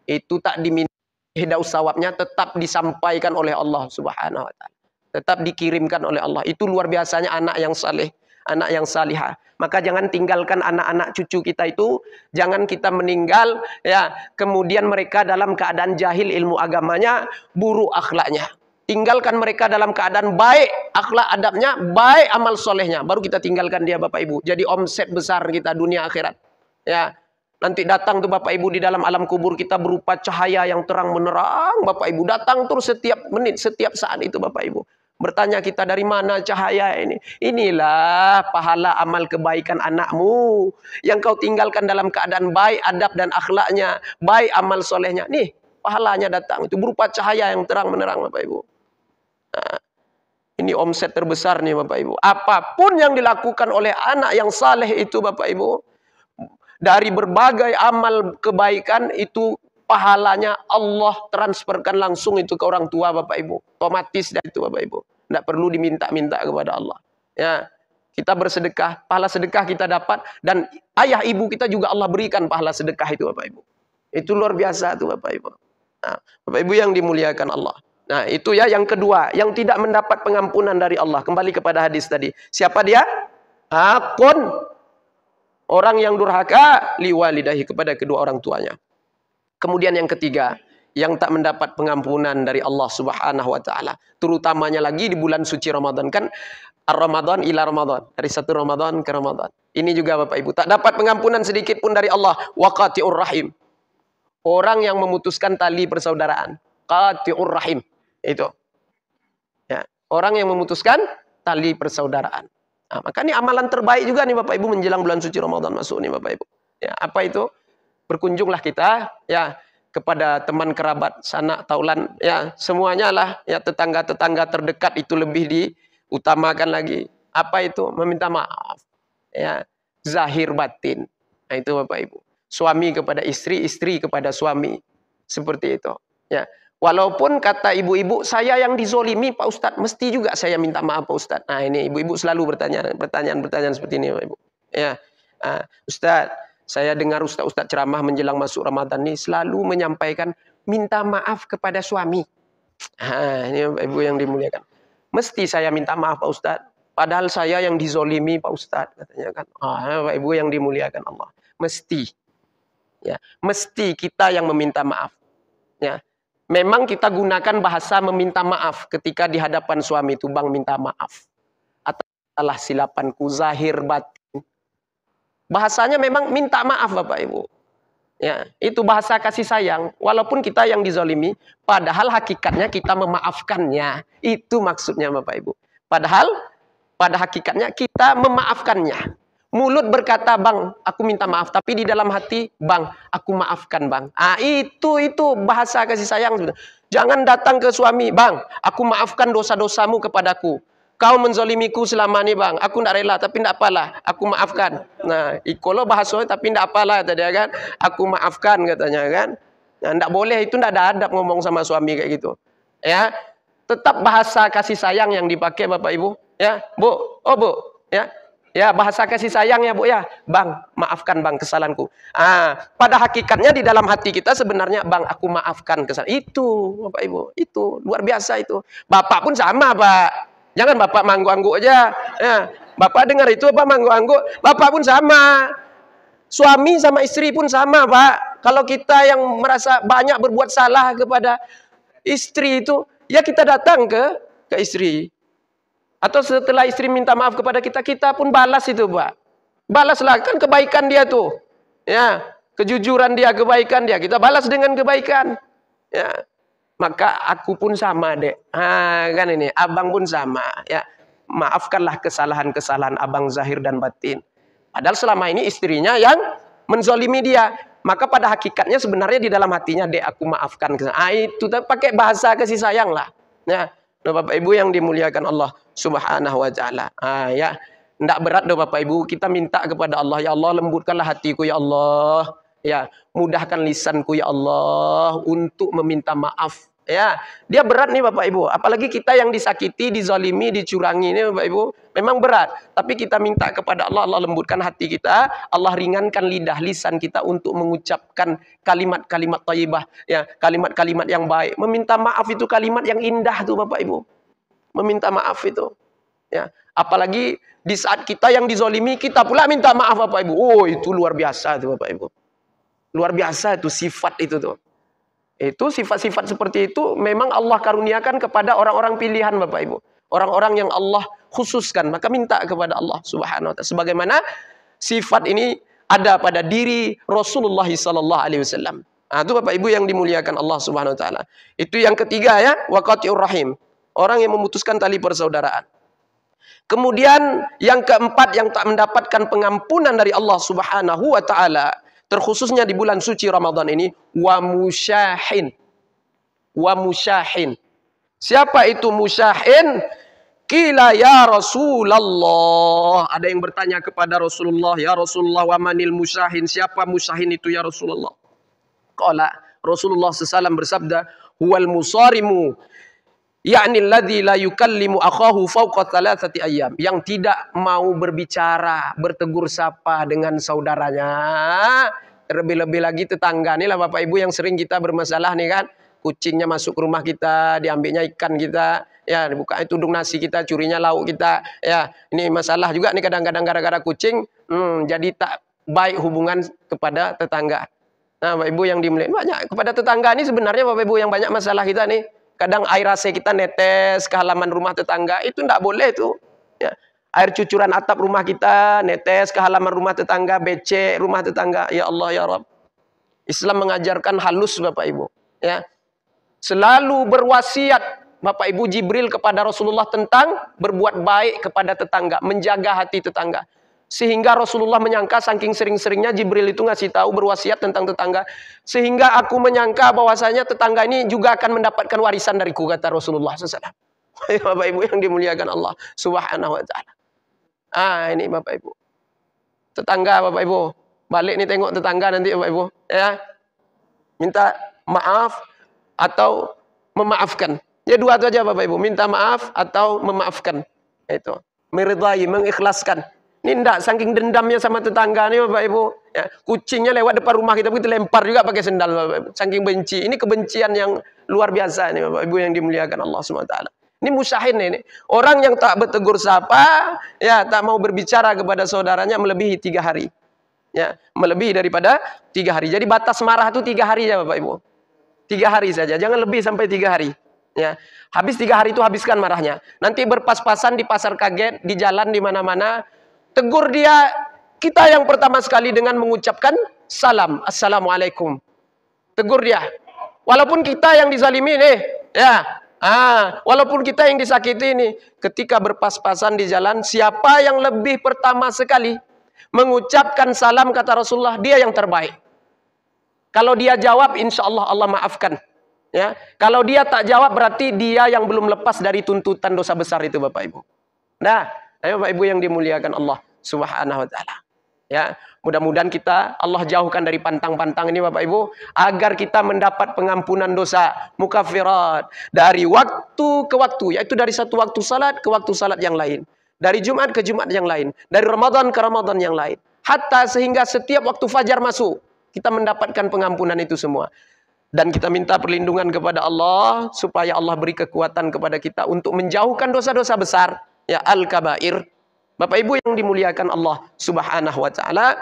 Itu tak diminta ihdaus sawabnya, tetap disampaikan oleh Allah Subhanahu wa taala. Tetap dikirimkan oleh Allah. Itu luar biasanya anak yang saleh, anak yang salihah. Maka jangan tinggalkan anak-anak cucu kita itu, jangan kita meninggal ya, kemudian mereka dalam keadaan jahil ilmu agamanya, buruk akhlaknya. Tinggalkan mereka dalam keadaan baik akhlak adabnya, baik amal solehnya, baru kita tinggalkan dia Bapak Ibu. Jadi omset besar kita dunia akhirat. Ya, nanti datang tuh Bapak Ibu di dalam alam kubur kita berupa cahaya yang terang menerang Bapak Ibu, datang terus setiap menit, setiap saat itu Bapak Ibu. Bertanya kita, dari mana cahaya ini? Inilah pahala amal kebaikan anakmu yang kau tinggalkan dalam keadaan baik adab dan akhlaknya, baik amal solehnya. Nih pahalanya datang, itu berupa cahaya yang terang menerang Bapak Ibu. Nah, ini omset terbesar nih Bapak Ibu. Apapun yang dilakukan oleh anak yang saleh itu Bapak Ibu, dari berbagai amal kebaikan itu pahalanya Allah transferkan langsung itu ke orang tua Bapak Ibu. Otomatis dah itu Bapak Ibu. Tidak perlu diminta-minta kepada Allah. Ya, kita bersedekah, pahala sedekah kita dapat, dan ayah ibu kita juga Allah berikan pahala sedekah itu Bapak Ibu. Itu luar biasa itu Bapak Ibu. Nah, Bapak Ibu yang dimuliakan Allah. Nah, itu ya yang kedua, yang tidak mendapat pengampunan dari Allah. Kembali kepada hadis tadi. Siapa dia? Akun. Orang yang durhaka liwalidahi, kepada kedua orang tuanya. Kemudian yang ketiga, yang tak mendapat pengampunan dari Allah Subhanahu wa taala, terutamanya lagi di bulan suci Ramadan, kan Ar-Ramadan ila Ramadan, dari satu Ramadan ke Ramadan. Ini juga Bapak Ibu tak dapat pengampunan sedikit pun dari Allah. Waqati'ur rahim. Orang yang memutuskan tali persaudaraan. Qati'ur rahim. Itu. Ya, orang yang memutuskan tali persaudaraan. Nah, maka ini amalan terbaik juga nih Bapak Ibu menjelang bulan suci Ramadan masuk nih Bapak Ibu. Ya, apa itu? Berkunjunglah kita ya kepada teman kerabat, sanak taulan, ya semuanya lah, ya tetangga-tetangga terdekat itu lebih diutamakan lagi. Apa itu? Meminta maaf. Ya, zahir batin. Nah, itu Bapak Ibu. Suami kepada istri, istri kepada suami. Seperti itu. Ya. Walaupun kata ibu-ibu, saya yang dizolimi Pak Ustadz, mesti juga saya minta maaf Pak Ustadz. Nah, ini ibu-ibu selalu bertanya pertanyaan-pertanyaan seperti ini Bapak Ibu. Ya. Ustadz, saya dengar ustaz-ustaz ceramah menjelang masuk Ramadan ini selalu menyampaikan minta maaf kepada suami. Ini Bapak Ibu yang dimuliakan. Mesti saya minta maaf Pak Ustaz. Padahal saya yang dizolimi Pak Ustaz, katanya kan. Bapak Ibu yang dimuliakan Allah. Mesti. Ya, mesti kita yang meminta maaf. Ya. Memang kita gunakan bahasa meminta maaf ketika di hadapan suami itu, Bang minta maaf. Atas salah silapanku zahir batin. Bahasanya memang minta maaf Bapak Ibu. Ya, itu bahasa kasih sayang. Walaupun kita yang dizolimi, padahal hakikatnya kita memaafkannya. Itu maksudnya Bapak Ibu. Padahal pada hakikatnya kita memaafkannya. Mulut berkata, Bang, aku minta maaf. Tapi di dalam hati, Bang, aku maafkan Bang. Itu bahasa kasih sayang. Jangan datang ke suami, Bang, aku maafkan dosa-dosamu kepadaku. Kau menzolimiku selama ini Bang, aku tidak rela, tapi tidak apalah, aku maafkan. Nah, ikolo bahasanya tapi tidak apalah, tadi kan, aku maafkan katanya kan. Nah, tidak boleh, itu tidak ada adab ngomong sama suami kayak gitu. Ya, tetap bahasa kasih sayang yang dipakai Bapak Ibu. Ya, Bu, oh Bu, ya bahasa kasih sayang ya Bu ya. Bang, maafkan Bang kesalahanku. Pada hakikatnya di dalam hati kita sebenarnya, Bang, aku maafkan kesalahan. Itu Bapak Ibu, itu luar biasa itu. Bapak pun sama Pak. Jangan Bapak manggu-anggu aja. Ya, Bapak dengar itu apa manggu-anggu? Bapak pun sama. Suami sama istri pun sama, Pak. Kalau kita yang merasa banyak berbuat salah kepada istri itu, ya kita datang ke istri. Atau setelah istri minta maaf kepada kita, kita pun balas itu, Pak. Balaslah, kan kebaikan dia tuh. Ya, kejujuran dia, kebaikan dia. Kita balas dengan kebaikan. Ya. Maka aku pun sama dek. Kan ini, abang pun sama. Ya, maafkanlah kesalahan-kesalahan abang zahir dan batin. Padahal selama ini istrinya yang menzolimi dia. Maka pada hakikatnya sebenarnya di dalam hatinya, dek aku maafkan. Itu pakai bahasa kasih sayang lah. Ya, Nah, Bapak Ibu yang dimuliakan Allah Subhanahu wa taala. Ya. Enggak berat doh Bapak Ibu, kita minta kepada Allah, ya Allah lembutkanlah hatiku ya Allah. Ya, mudahkan lisanku ya Allah untuk meminta maaf. Ya, dia berat nih Bapak Ibu. Apalagi kita yang disakiti, dizalimi, dicurangi ini Bapak Ibu, memang berat. Tapi kita minta kepada Allah, Allah lembutkan hati kita, Allah ringankan lidah lisan kita untuk mengucapkan kalimat-kalimat thayyibah, ya, kalimat-kalimat yang baik. Meminta maaf itu kalimat yang indah tuh Bapak Ibu. Meminta maaf itu. Ya, apalagi di saat kita yang dizolimi, kita pula minta maaf Bapak Ibu. Oh, itu luar biasa itu Bapak Ibu. Luar biasa itu sifat itu tuh. Itu sifat-sifat seperti itu memang Allah karuniakan kepada orang-orang pilihan Bapak Ibu. Orang-orang yang Allah khususkan. Maka minta kepada Allah Subhanahu wa taala. Sebagaimana sifat ini ada pada diri Rasulullah sallallahu alaihi wasallam. Itu Bapak Ibu yang dimuliakan Allah Subhanahu wa taala. Itu yang ketiga ya, waqati'ur rahim. Orang yang memutuskan tali persaudaraan. Kemudian yang keempat yang tak mendapatkan pengampunan dari Allah Subhanahu wa taala, terkhususnya di bulan suci Ramadan ini, wa musyahin. Wa musyahin. Siapa itu musyahin? Qila ya Rasulullah. Ada yang bertanya kepada Rasulullah, ya Rasulullah, wa manil musyahin? Siapa musyahin itu ya Rasulullah? Qala Rasulullah SAW bersabda, huwal musarimu, yakni alladzi la yukallimu akhahu fawqa thalathati ayyam, yang tidak mau berbicara, bertegur sapa dengan saudaranya. Terlebih-lebih lagi tetangga nih lah Bapak Ibu yang sering kita bermasalah nih kan. Kucingnya masuk ke rumah kita, diambilnya ikan kita, ya dibuka tudung nasi kita, curinya lauk kita. Ya, ini masalah juga nih kadang-kadang gara-gara kucing, jadi tak baik hubungan kepada tetangga. Nah, Bapak Ibu yang dimuliakan, banyak kepada tetangga ini sebenarnya Bapak Ibu yang banyak masalah kita nih. Kadang air AC kita netes ke halaman rumah tetangga, itu tidak boleh tuh. Ya. Air cucuran atap rumah kita netes ke halaman rumah tetangga, becek rumah tetangga. Ya Allah ya Rabb. Islam mengajarkan halus Bapak Ibu. Ya. Selalu berwasiat Bapak Ibu Jibril kepada Rasulullah tentang berbuat baik kepada tetangga, menjaga hati tetangga. Sehingga Rasulullah menyangka saking sering-seringnya Jibril itu ngasih tahu berwasiat tentang tetangga. Sehingga aku menyangka bahwasanya tetangga ini juga akan mendapatkan warisan dariku, kata Rasulullah SAW. Bapak Ibu yang dimuliakan Allah Subhanahu wa taala. Ini Bapak Ibu. Tetangga Bapak Ibu. Balik nih tengok tetangga nanti Bapak Ibu. Ya. Minta maaf atau memaafkan. Ya dua itu aja Bapak Ibu. Minta maaf atau memaafkan. Itu. Meridai, mengikhlaskan. Ini enggak, saking dendamnya sama tetangga nih Bapak Ibu. Ya, kucingnya lewat depan rumah kita begitu lempar juga pakai sendal Bapak Ibu. Saking benci. Ini kebencian yang luar biasa nih Bapak Ibu yang dimuliakan Allah SWT. Ini musyahin ini. Orang yang tak bertegur sapa, ya tak mau berbicara kepada saudaranya melebihi 3 hari. Ya, melebihi daripada 3 hari. Jadi batas marah itu 3 hari ya Bapak Ibu. 3 hari saja, jangan lebih sampai 3 hari. Ya, habis 3 hari itu habiskan marahnya. Nanti berpas-pasan di pasar kaget, di jalan di mana-mana. Tegur dia, kita yang pertama sekali dengan mengucapkan salam, assalamualaikum. Tegur dia. Walaupun kita yang dizalimi nih, ya. Walaupun kita yang disakiti ini, ketika berpas-pasan di jalan, siapa yang lebih pertama sekali mengucapkan salam, kata Rasulullah, dia yang terbaik. Kalau dia jawab, insya Allah Allah maafkan. Ya, kalau dia tak jawab, berarti dia yang belum lepas dari tuntutan dosa besar itu, Bapak Ibu. Nah, ayo Bapak Ibu yang dimuliakan Allah Subhanahu wa taala. Ya, mudah-mudahan kita Allah jauhkan dari pantang-pantang ini Bapak Ibu, agar kita mendapat pengampunan dosa, mukaffirat dari waktu ke waktu, yaitu dari satu waktu salat ke waktu salat yang lain, dari Jumat ke Jumat yang lain, dari Ramadan ke Ramadan yang lain, hatta sehingga setiap waktu fajar masuk, kita mendapatkan pengampunan itu semua. Dan kita minta perlindungan kepada Allah supaya Allah beri kekuatan kepada kita untuk menjauhkan dosa-dosa besar. Ya, al-kabair. Bapak Ibu yang dimuliakan Allah Subhanahu wa taala,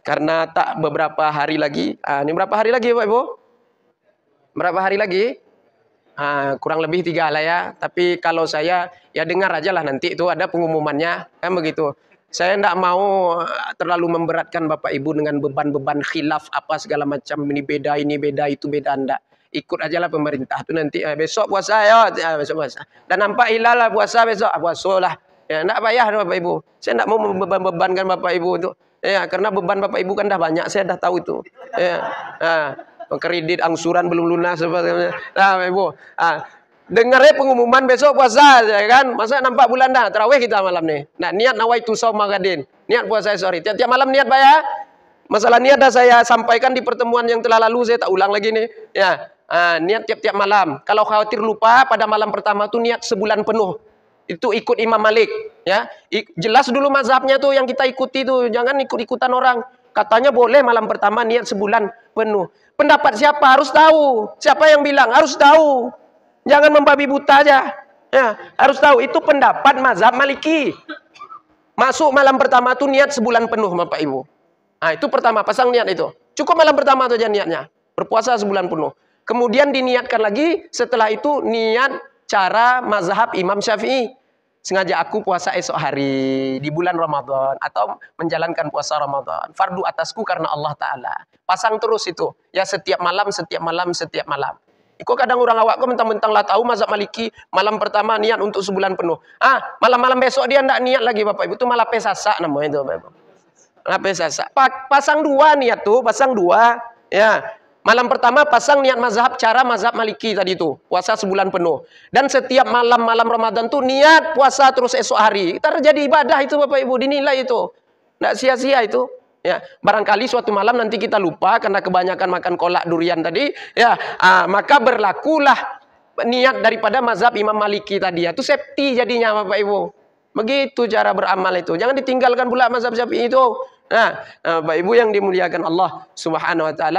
karena tak beberapa hari lagi. Ini berapa hari lagi Bapak Ibu? Berapa hari lagi? Kurang lebih 3 lah ya. Tapi kalau saya ya dengar aja lah, nanti itu ada pengumumannya, kan begitu. Saya tidak mau terlalu memberatkan Bapak Ibu dengan beban-beban khilaf apa segala macam, ini beda, itu beda, enggak. Ikut aja lah pemerintah itu nanti besok puasa ya, besok puasa. Dan nampak hilal lah puasa besok, puasa lah. Ya, enggak payah Bapak Ibu. Saya enggak mau membebankan Bapak Ibu untuk karena beban Bapak Ibu kan dah banyak, saya dah tahu itu. Ya. Kredit angsuran belum lunas sebagainya. Bapak Ibu. dengarnya pengumuman besok puasa, ya kan? Masa nampak bulan dah, tarawih kita malam nih. Nah, niat nawaitu shaum gadin. Niat puasa esok hari. Tiap-tiap malam niat, Pak ya. Masalah niat dah saya sampaikan di pertemuan yang telah lalu, saya tak ulang lagi nih. Ya, niat tiap-tiap malam. Kalau khawatir lupa, pada malam pertama tuh niat sebulan penuh. Itu ikut Imam Malik, ya. Jelas dulu mazhabnya tuh yang kita ikuti tuh, jangan ikut-ikutan orang. Katanya boleh malam pertama niat sebulan penuh. Pendapat siapa harus tahu. Siapa yang bilang harus tahu. Jangan membabi buta aja. Ya, harus tahu itu pendapat mazhab Maliki. Masuk malam pertama tuh niat sebulan penuh, Bapak Ibu. Nah, itu pertama, pasang niat itu. Cukup malam pertama saja niatnya. Berpuasa sebulan penuh. Kemudian diniatkan lagi, setelah itu niat cara mazhab Imam Syafi'i. Sengaja aku puasa esok hari di bulan Ramadan atau menjalankan puasa Ramadan. Fardu atasku karena Allah Ta'ala. Pasang terus itu. Ya setiap malam, setiap malam, setiap malam. Kok kadang orang awak kok mentang-mentang lah tahu mazhab Maliki, malam pertama niat untuk sebulan penuh. Malam-malam besok dia ndak niat lagi Bapak Ibu. Itu malah pesasa namanya itu Bapak Ibu. Pesasa. Pasang dua niat tuh, pasang dua. Ya. Malam pertama pasang niat mazhab, cara mazhab Maliki tadi itu. Puasa sebulan penuh. Dan setiap malam-malam Ramadan tuh niat puasa terus esok hari. Terjadi ibadah itu Bapak Ibu, dinilai itu. Nggak sia-sia itu. Ya, barangkali suatu malam nanti kita lupa karena kebanyakan makan kolak durian tadi, ya, maka berlakulah niat daripada mazhab Imam Maliki tadi. Itu safety jadinya Bapak Ibu. Begitu cara beramal itu. Jangan ditinggalkan pula mazhab Syafi'i itu. Nah, Bapak Ibu yang dimuliakan Allah Subhanahu wa taala.